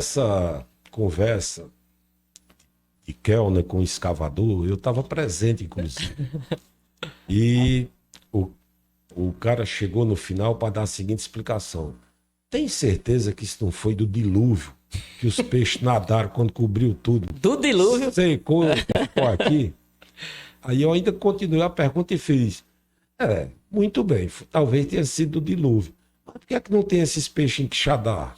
Essa conversa de Kellner com o escavador, eu estava presente, inclusive. E o, o cara chegou no final para dar a seguinte explicação. Tem certeza que isso não foi do dilúvio? Que os peixes nadaram quando cobriu tudo? Do dilúvio? Secou, ficou aqui. Aí eu ainda continuei a pergunta e fiz. Muito bem, talvez tenha sido do dilúvio. Mas por que é que não tem esses peixes em Quixadá?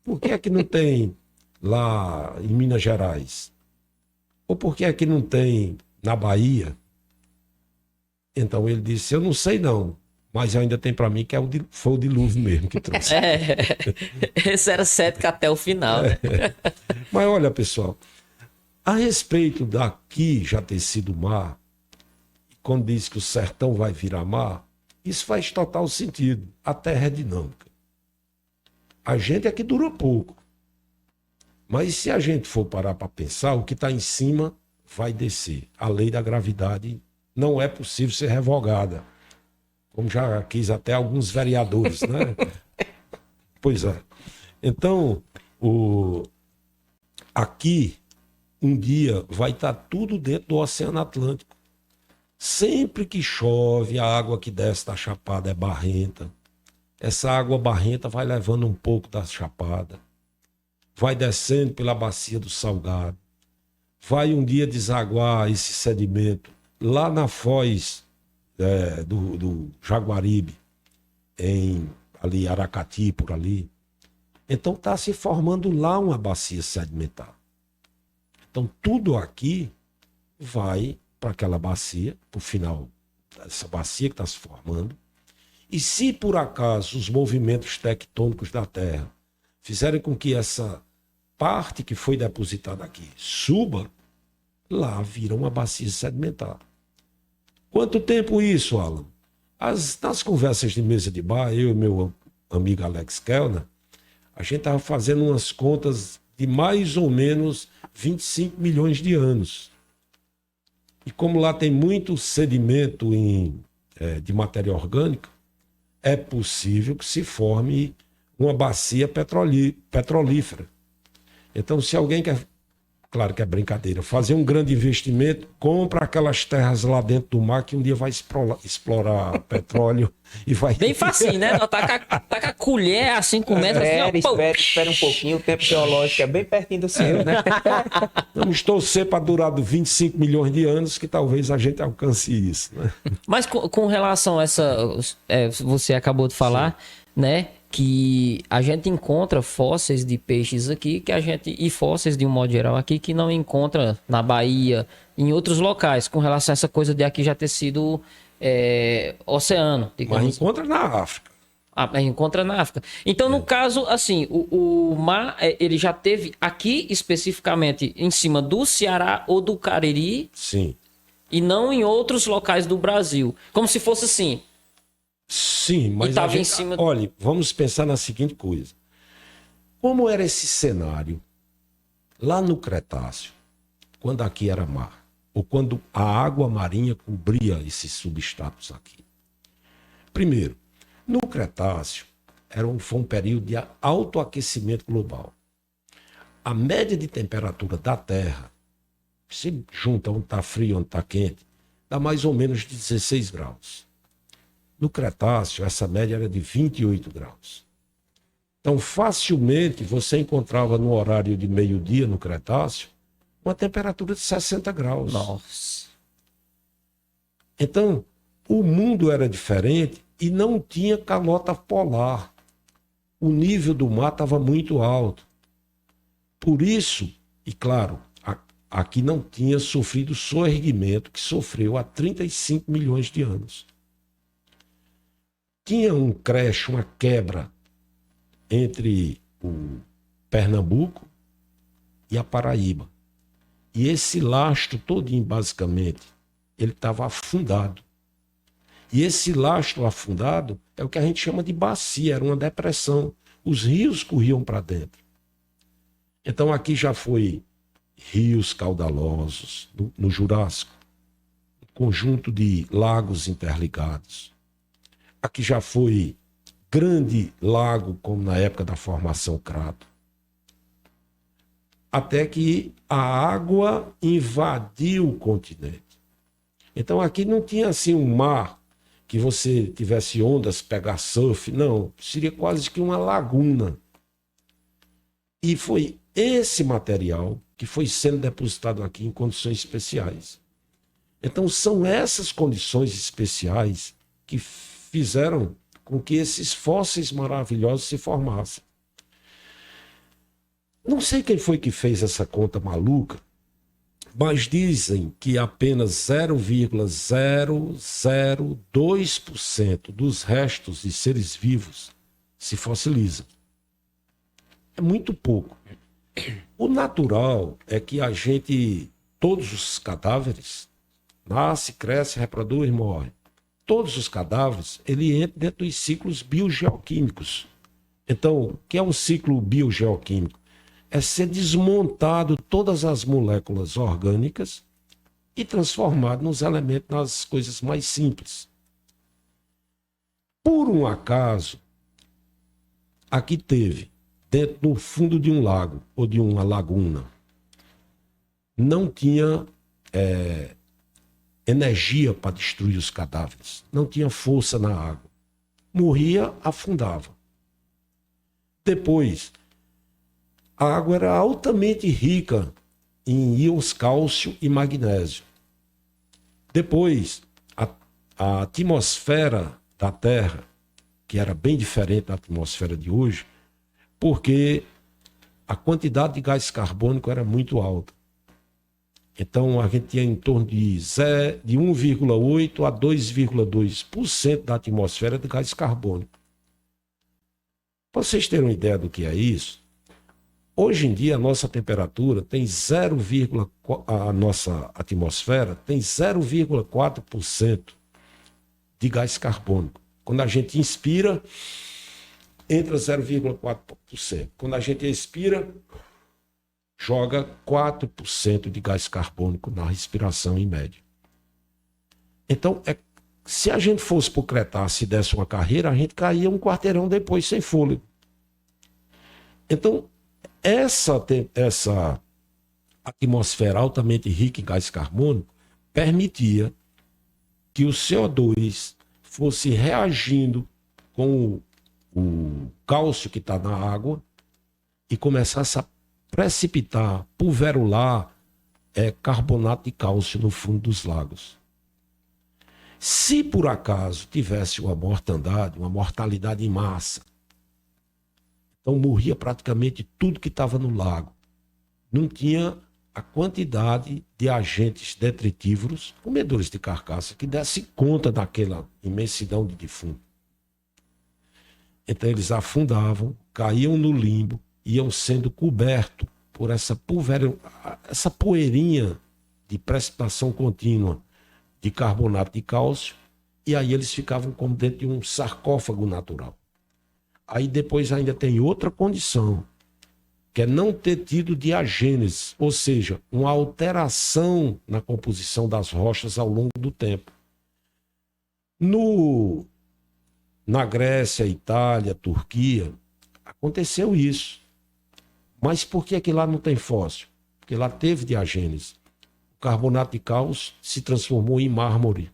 Por que é que não tem lá em Minas Gerais? Ou por que é que não tem na Bahia? Então ele disse, eu não sei não, mas ainda tem para mim que foi o dilúvio mesmo que trouxe. Esse era cético até o final, né? Mas olha, pessoal, a respeito daqui já ter sido mar, quando diz que o sertão vai virar mar, isso faz total sentido. A terra é dinâmica. A gente é que dura pouco. Mas se a gente for parar para pensar, o que está em cima vai descer. A lei da gravidade não é possível ser revogada. Como já quis até alguns vereadores, né? Pois é. Então, aqui, um dia, vai estar tudo dentro do Oceano Atlântico. Sempre que chove, a água que desce da chapada é barrenta. Essa água barrenta vai levando um pouco da chapada, vai descendo pela bacia do Salgado, vai um dia desaguar esse sedimento lá na foz do Jaguaribe, ali Aracati, por ali. Então está se formando lá uma bacia sedimentar. Então tudo aqui vai para aquela bacia, para o final dessa bacia que está se formando. E se por acaso os movimentos tectônicos da Terra fizerem com que essa parte que foi depositada aqui suba, lá vira uma bacia sedimentar. Quanto tempo isso, Alan? Nas conversas de mesa de bar, eu e meu amigo Alex Kellner, a gente estava fazendo umas contas de mais ou menos 25 milhões de anos. E como lá tem muito sedimento de matéria orgânica, é possível que se forme uma bacia petrolífera. Então, se alguém quer, claro que é brincadeira, fazer um grande investimento, compra aquelas terras lá dentro do mar que um dia vai explorar petróleo e vai... Bem facinho, né? Tá com a colher a 5 metros. Espera um pouquinho, o tempo geológico é bem pertinho do seu, né? Vamos torcer para durar 25 milhões de anos que talvez a gente alcance isso, né? Mas com relação a essa... você acabou de falar, né? Que a gente encontra fósseis de peixes aqui, e fósseis de um modo geral aqui, que não encontra na Bahia, em outros locais, com relação a essa coisa de aqui já ter sido oceano. Mas encontra na África. Encontra na África. Então, no caso, assim, o mar, ele já teve aqui especificamente em cima do Ceará ou do Cariri. Sim. E não em outros locais do Brasil. Como se fosse assim. Sim, mas em cima... olha, vamos pensar na seguinte coisa. Como era esse cenário lá no Cretáceo, quando aqui era mar, ou quando a água marinha cobria esses substratos aqui? Primeiro, no Cretáceo foi um período de alto aquecimento global. A média de temperatura da Terra, se junta onde está frio e onde está quente, dá mais ou menos de 16 graus. No Cretáceo, essa média era de 28 graus. Então, facilmente, você encontrava no horário de meio-dia no Cretáceo uma temperatura de 60 graus. Nossa. Então, o mundo era diferente e não tinha calota polar. O nível do mar estava muito alto. Por isso, e claro, aqui não tinha sofrido o soerguimento que sofreu há 35 milhões de anos. Tinha um creche, uma quebra entre o Pernambuco e a Paraíba. E esse lastro todinho, basicamente, ele estava afundado. E esse lastro afundado é o que a gente chama de bacia, era uma depressão. Os rios corriam para dentro. Então aqui já foi rios caudalosos, no Jurássico, um conjunto de lagos interligados. Aqui já foi grande lago, como na época da formação Crato. até que a água invadiu o continente. Então aqui não tinha assim um mar que você tivesse ondas, pegar surf, não, seria quase que uma laguna. E foi esse material que foi sendo depositado aqui em condições especiais. Então são essas condições especiais que fizeram com que esses fósseis maravilhosos se formassem. Não sei quem foi que fez essa conta maluca, mas dizem que apenas 0,002% dos restos de seres vivos se fossilizam. É muito pouco. O natural é que todos os cadáveres, nasce, cresce, reproduz e morre. Todos os cadáveres, ele entra dentro dos ciclos biogeoquímicos. Então, o que é um ciclo biogeoquímico? É ser desmontado todas as moléculas orgânicas e transformado nos elementos, nas coisas mais simples. Por um acaso, aqui teve, dentro do fundo de um lago ou de uma laguna, não tinha energia para destruir os cadáveres, não tinha força na água. Morria, afundava. Depois, a água era altamente rica em íons cálcio e magnésio. Depois, a atmosfera da Terra, que era bem diferente da atmosfera de hoje, porque a quantidade de gás carbônico era muito alta. Então, a gente tinha em torno de 1,8% a 2,2% da atmosfera de gás carbônico. Para vocês terem uma ideia do que é isso, hoje em dia a nossa temperatura tem a nossa atmosfera tem 0,4% de gás carbônico. Quando a gente inspira, entra 0,4%. Quando a gente expira, joga 4% de gás carbônico na respiração em média. Então, se a gente fosse para o Cretáceo e desse uma carreira, a gente caía um quarteirão depois sem fôlego. Então, essa atmosfera altamente rica em gás carbônico permitia que o CO2 fosse reagindo com o cálcio que está na água e começasse a precipitar, pulverular carbonato de cálcio no fundo dos lagos. Se por acaso tivesse uma mortandade, uma mortalidade em massa, então morria praticamente tudo que estava no lago. Não tinha a quantidade de agentes detritívoros, comedores de carcaça, que desse conta daquela imensidão de defunto. Então eles afundavam, caíam no limbo, iam sendo cobertos por essa poeirinha de precipitação contínua de carbonato de cálcio, e aí eles ficavam como dentro de um sarcófago natural. Aí depois ainda tem outra condição, que é não ter tido diagênese, ou seja, uma alteração na composição das rochas ao longo do tempo. Na Grécia, Itália, Turquia, aconteceu isso. Mas por que lá não tem fóssil? Porque lá teve diagênese. O carbonato de cálcio se transformou em mármore.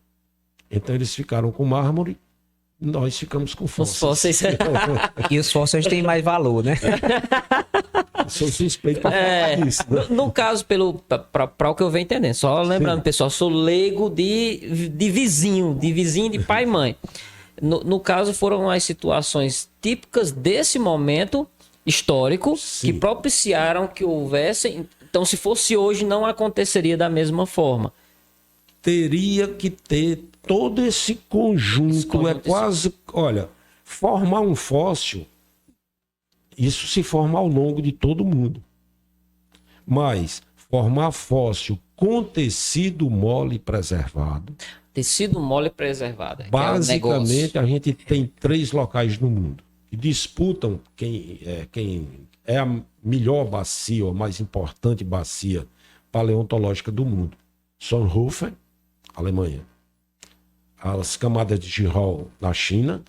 Então eles ficaram com mármore, nós ficamos com fósseis. Os fósseis. E os fósseis têm mais valor, né? Sou suspeito para falar isso. Né? No caso, para o que eu venho entendendo, só lembrando, sim, pessoal, sou leigo de vizinho de pai e mãe. No caso, foram as situações típicas desse momento histórico, sim, que propiciaram que houvesse. Então, se fosse hoje, não aconteceria da mesma forma. Teria que ter todo esse conjunto. É quase. Olha, formar um fóssil, isso se forma ao longo de todo mundo. Mas formar fóssil com tecido mole preservado. Tecido mole preservado. Basicamente, a gente tem 3 locais no mundo que disputam quem é a melhor bacia, ou a mais importante bacia paleontológica do mundo. Sonhofen, Alemanha. As camadas de Jehol, na China.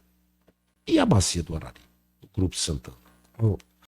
E a bacia do Arari, do Grupo Santana.